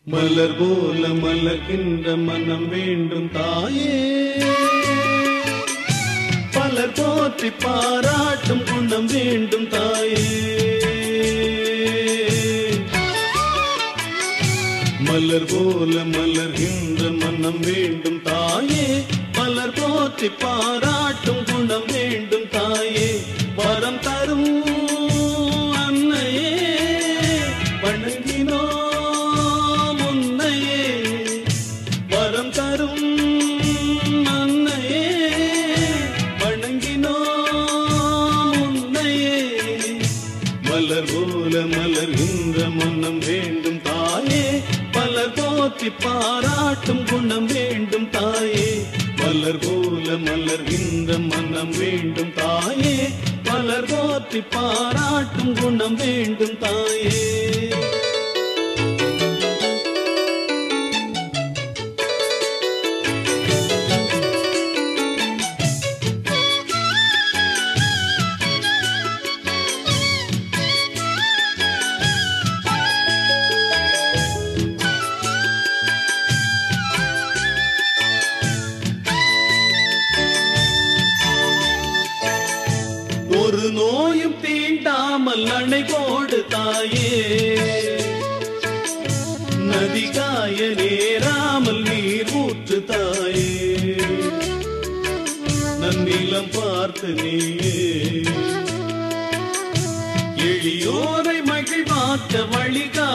மலர் போல மலர்கின்ற மனம் வேண்டும் தாயே, பலர் போற்றி பாராட்டும் குணம் வேண்டும் தாயே. மலர் போல மலர்கின்ற மனம் வேண்டும் தாயே, பலர் போற்றி பாராட்டும் குணம் வேண்டும் தாயே. வரம் தரும் அன்னையே வணங்கினோ மலர் போல மலர்கின்ற மனம் வேண்டும் தாயே, பலர் போற்றி பாராட்டும் குணம் வேண்டும் தாயே. மலர் போல மலர்கின்ற மனம் வேண்டும் தாயே, பலர் போற்றி பாராட்டும் குணம் வேண்டும் தாயே. ஒரு நோயும் தீண்டாமல் அணை போடு தாயே, நதி காய நேராமல் நீர் ஊற்று தாயே. நன்னிலம் பார்த்து நீயே எளியோரை மகிழ்வாக்க வழிகா